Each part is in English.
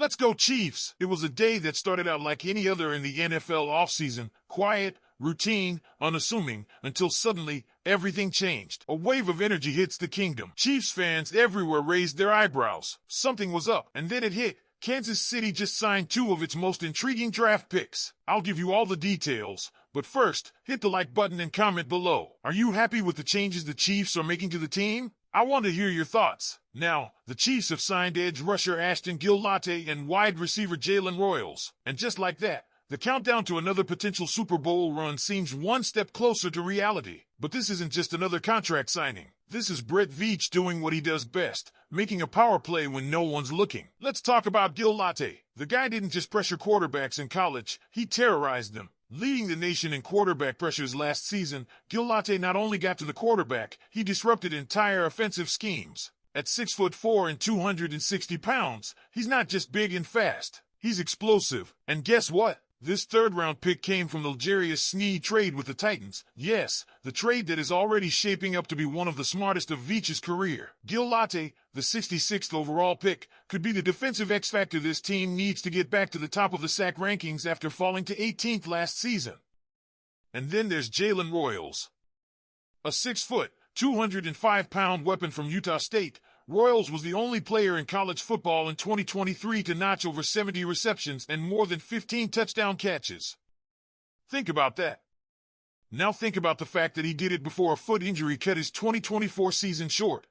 Let's go Chiefs! It was a day that started out like any other in the NFL offseason, quiet, routine, unassuming, until suddenly, everything changed. A wave of energy hits the kingdom. Chiefs fans everywhere raised their eyebrows. Something was up, and then it hit. Kansas City just signed two of its most intriguing draft picks. I'll give you all the details, but first, hit the like button and comment below. Are you happy with the changes the Chiefs are making to the team? I want to hear your thoughts. Now, the Chiefs have signed edge rusher Ashton Gillotte and wide receiver Jalen Royals. And just like that, the countdown to another potential Super Bowl run seems one step closer to reality. But this isn't just another contract signing. This is Brett Veach doing what he does best, making a power play when no one's looking. Let's talk about Gillotte. The guy didn't just pressure quarterbacks in college, he terrorized them. Leading the nation in quarterback pressures last season, Gillotte not only got to the quarterback, he disrupted entire offensive schemes. At 6'4" and 260 pounds, he's not just big and fast, he's explosive. And guess what? This third-round pick came from the L'Jarius Sneed trade with the Titans. Yes, the trade that is already shaping up to be one of the smartest of Veach's career. Gillotte, the 66th overall pick, could be the defensive X-factor this team needs to get back to the top of the sack rankings after falling to 18th last season. And then there's Jalen Royals. A 6', 205-pound weapon from Utah State, Royals was the only player in college football in 2023 to notch over 70 receptions and more than 15 touchdown catches. Think about that. Now think about the fact that he did it before a foot injury cut his 2024 season short.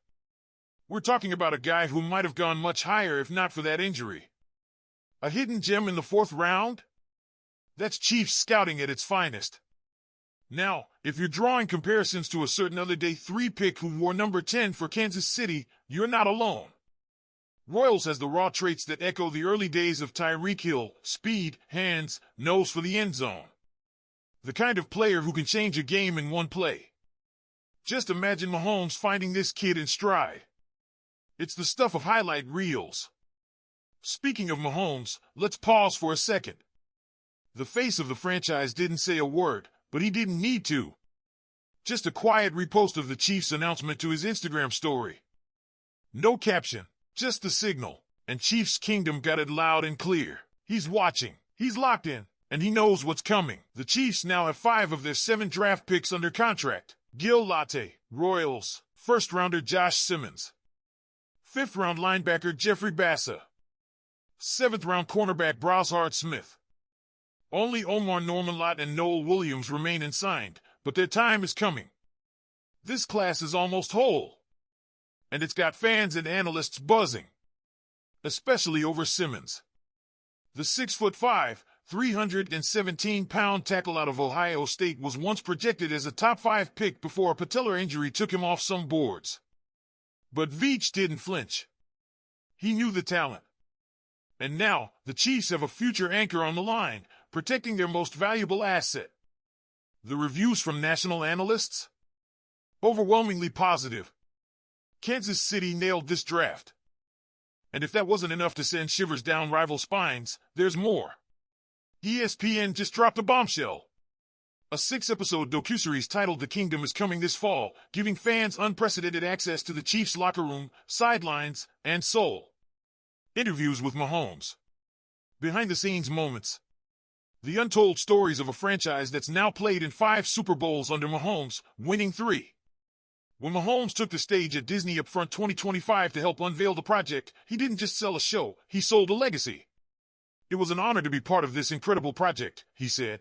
We're talking about a guy who might have gone much higher if not for that injury. A hidden gem in the 4th round? That's Chiefs scouting at its finest. Now, if you're drawing comparisons to a certain other day 3 pick who wore number 10 for Kansas City, you're not alone. Royals has the raw traits that echo the early days of Tyreek Hill: speed, hands, nose for the end zone. The kind of player who can change a game in one play. Just imagine Mahomes finding this kid in stride. It's the stuff of highlight reels. Speaking of Mahomes, let's pause for a second. The face of the franchise didn't say a word, but he didn't need to. Just a quiet repost of the Chiefs' announcement to his Instagram story. No caption, just the signal. And Chiefs Kingdom got it loud and clear. He's watching, he's locked in, and he knows what's coming. The Chiefs now have 5 of their 7 draft picks under contract. Gillotte, Royals, 1st-rounder Josh Simmons, 5th-round linebacker Jeffrey Bassa, 7th-round cornerback Brashard Smith. Only Omar Norman-Lott and Noel Williams remain unsigned, but their time is coming. This class is almost whole, and it's got fans and analysts buzzing, especially over Simmons. The 6'5", 317-pound tackle out of Ohio State was once projected as a top 5 pick before a patellar injury took him off some boards. But Veach didn't flinch. He knew the talent. And now, the Chiefs have a future anchor on the line, protecting their most valuable asset. The reviews from national analysts? Overwhelmingly positive. Kansas City nailed this draft. And if that wasn't enough to send shivers down rival spines, there's more. ESPN just dropped a bombshell. A 6-episode docuseries titled The Kingdom is coming this fall, giving fans unprecedented access to the Chiefs' locker room, sidelines, and soul. Interviews with Mahomes. Behind-the-scenes moments. The untold stories of a franchise that's now played in 5 Super Bowls under Mahomes, winning 3. When Mahomes took the stage at Disney Upfront 2025 to help unveil the project, he didn't just sell a show, he sold a legacy. It was an honor to be part of this incredible project, he said.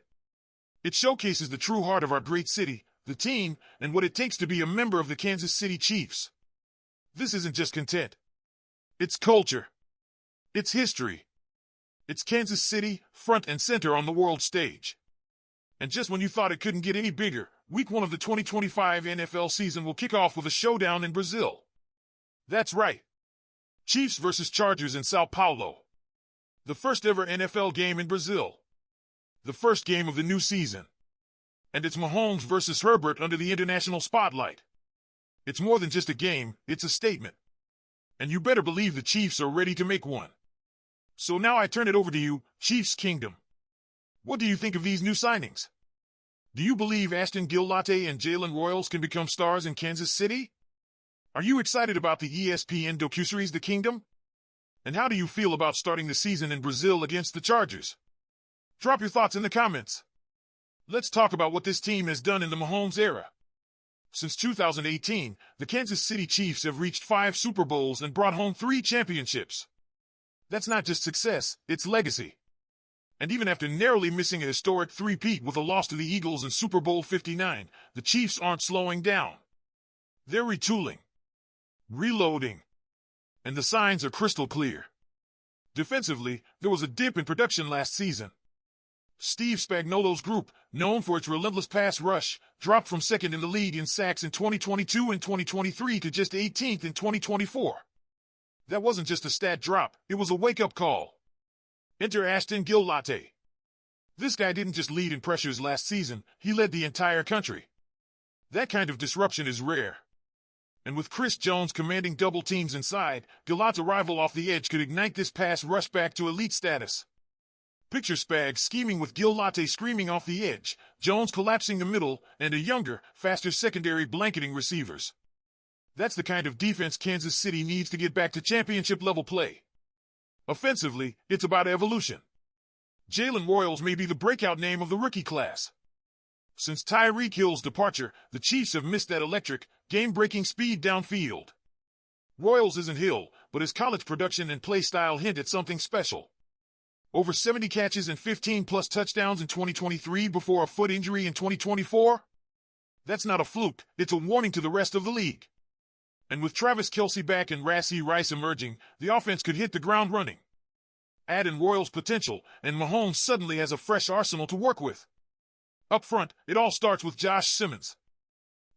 It showcases the true heart of our great city, the team, and what it takes to be a member of the Kansas City Chiefs. This isn't just content. It's culture. It's history. It's Kansas City, front and center on the world stage. And just when you thought it couldn't get any bigger, Week 1 of the 2025 NFL season will kick off with a showdown in Brazil. That's right. Chiefs versus Chargers in Sao Paulo. The first ever NFL game in Brazil. The first game of the new season. And it's Mahomes versus Herbert under the international spotlight. It's more than just a game, it's a statement. And you better believe the Chiefs are ready to make one. So now I turn it over to you, Chiefs Kingdom. What do you think of these new signings? Do you believe Ashton Gillotte and Jalen Royals can become stars in Kansas City? Are you excited about the ESPN docuseries The Kingdom? And how do you feel about starting the season in Brazil against the Chargers? Drop your thoughts in the comments. Let's talk about what this team has done in the Mahomes era. Since 2018, the Kansas City Chiefs have reached 5 Super Bowls and brought home 3 championships. That's not just success, it's legacy. And even after narrowly missing a historic three-peat with a loss to the Eagles in Super Bowl 59, the Chiefs aren't slowing down. They're retooling, reloading, and the signs are crystal clear. Defensively, there was a dip in production last season. Steve Spagnuolo's group, known for its relentless pass rush, dropped from second in the league in sacks in 2022 and 2023 to just 18th in 2024. That wasn't just a stat drop, it was a wake-up call. Enter Ashton Gil-Latte. This guy didn't just lead in pressures last season, he led the entire country. That kind of disruption is rare. And with Chris Jones commanding double teams inside, Gil-Latte's arrival off the edge could ignite this pass rush back to elite status. Picture Spags scheming with Gil-Latte screaming off the edge, Jones collapsing the middle, and a younger, faster secondary blanketing receivers. That's the kind of defense Kansas City needs to get back to championship-level play. Offensively, it's about evolution. Jalen Royals may be the breakout name of the rookie class. Since Tyreek Hill's departure, the Chiefs have missed that electric, game-breaking speed downfield. Royals isn't Hill, but his college production and play style hint at something special. Over 70 catches and 15-plus touchdowns in 2023 before a foot injury in 2024? That's not a fluke, it's a warning to the rest of the league. And with Travis Kelce back and Rashee Rice emerging, the offense could hit the ground running. Add in Royals' potential, and Mahomes suddenly has a fresh arsenal to work with. Up front, it all starts with Josh Simmons.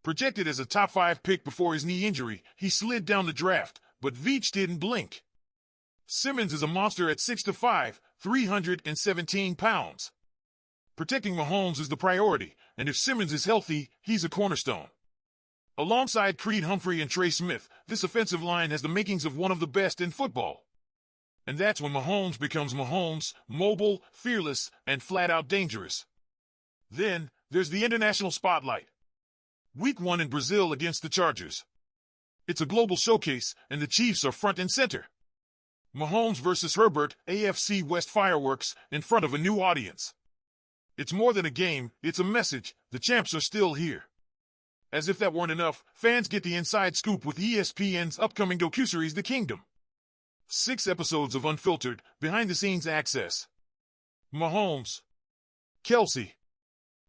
Projected as a top 5 pick before his knee injury, he slid down the draft, but Veach didn't blink. Simmons is a monster at 6'5", 317 pounds. Protecting Mahomes is the priority, and if Simmons is healthy, he's a cornerstone. Alongside Creed Humphrey and Trey Smith, this offensive line has the makings of one of the best in football. And that's when Mahomes becomes Mahomes, mobile, fearless, and flat-out dangerous. Then, there's the international spotlight. Week 1 in Brazil against the Chargers. It's a global showcase, and the Chiefs are front and center. Mahomes versus Herbert, AFC West fireworks, in front of a new audience. It's more than a game, it's a message, the champs are still here. As if that weren't enough, fans get the inside scoop with ESPN's upcoming docuseries The Kingdom. 6 episodes of unfiltered, behind-the-scenes access. Mahomes, Kelce,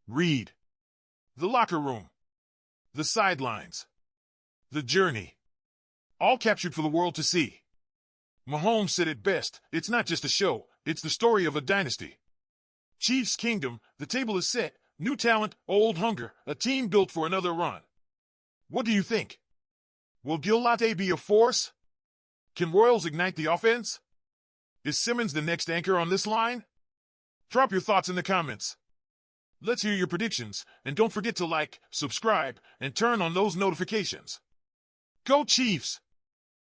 Reed, the locker room, the sidelines, the journey. All captured for the world to see. Mahomes said it best, it's not just a show, it's the story of a dynasty. Chiefs Kingdom, the table is set, new talent, old hunger, a team built for another run. What do you think? Will Gil-Latte be a force? Can Royals ignite the offense? Is Simmons the next anchor on this line? Drop your thoughts in the comments. Let's hear your predictions, and don't forget to like, subscribe, and turn on those notifications. Go Chiefs!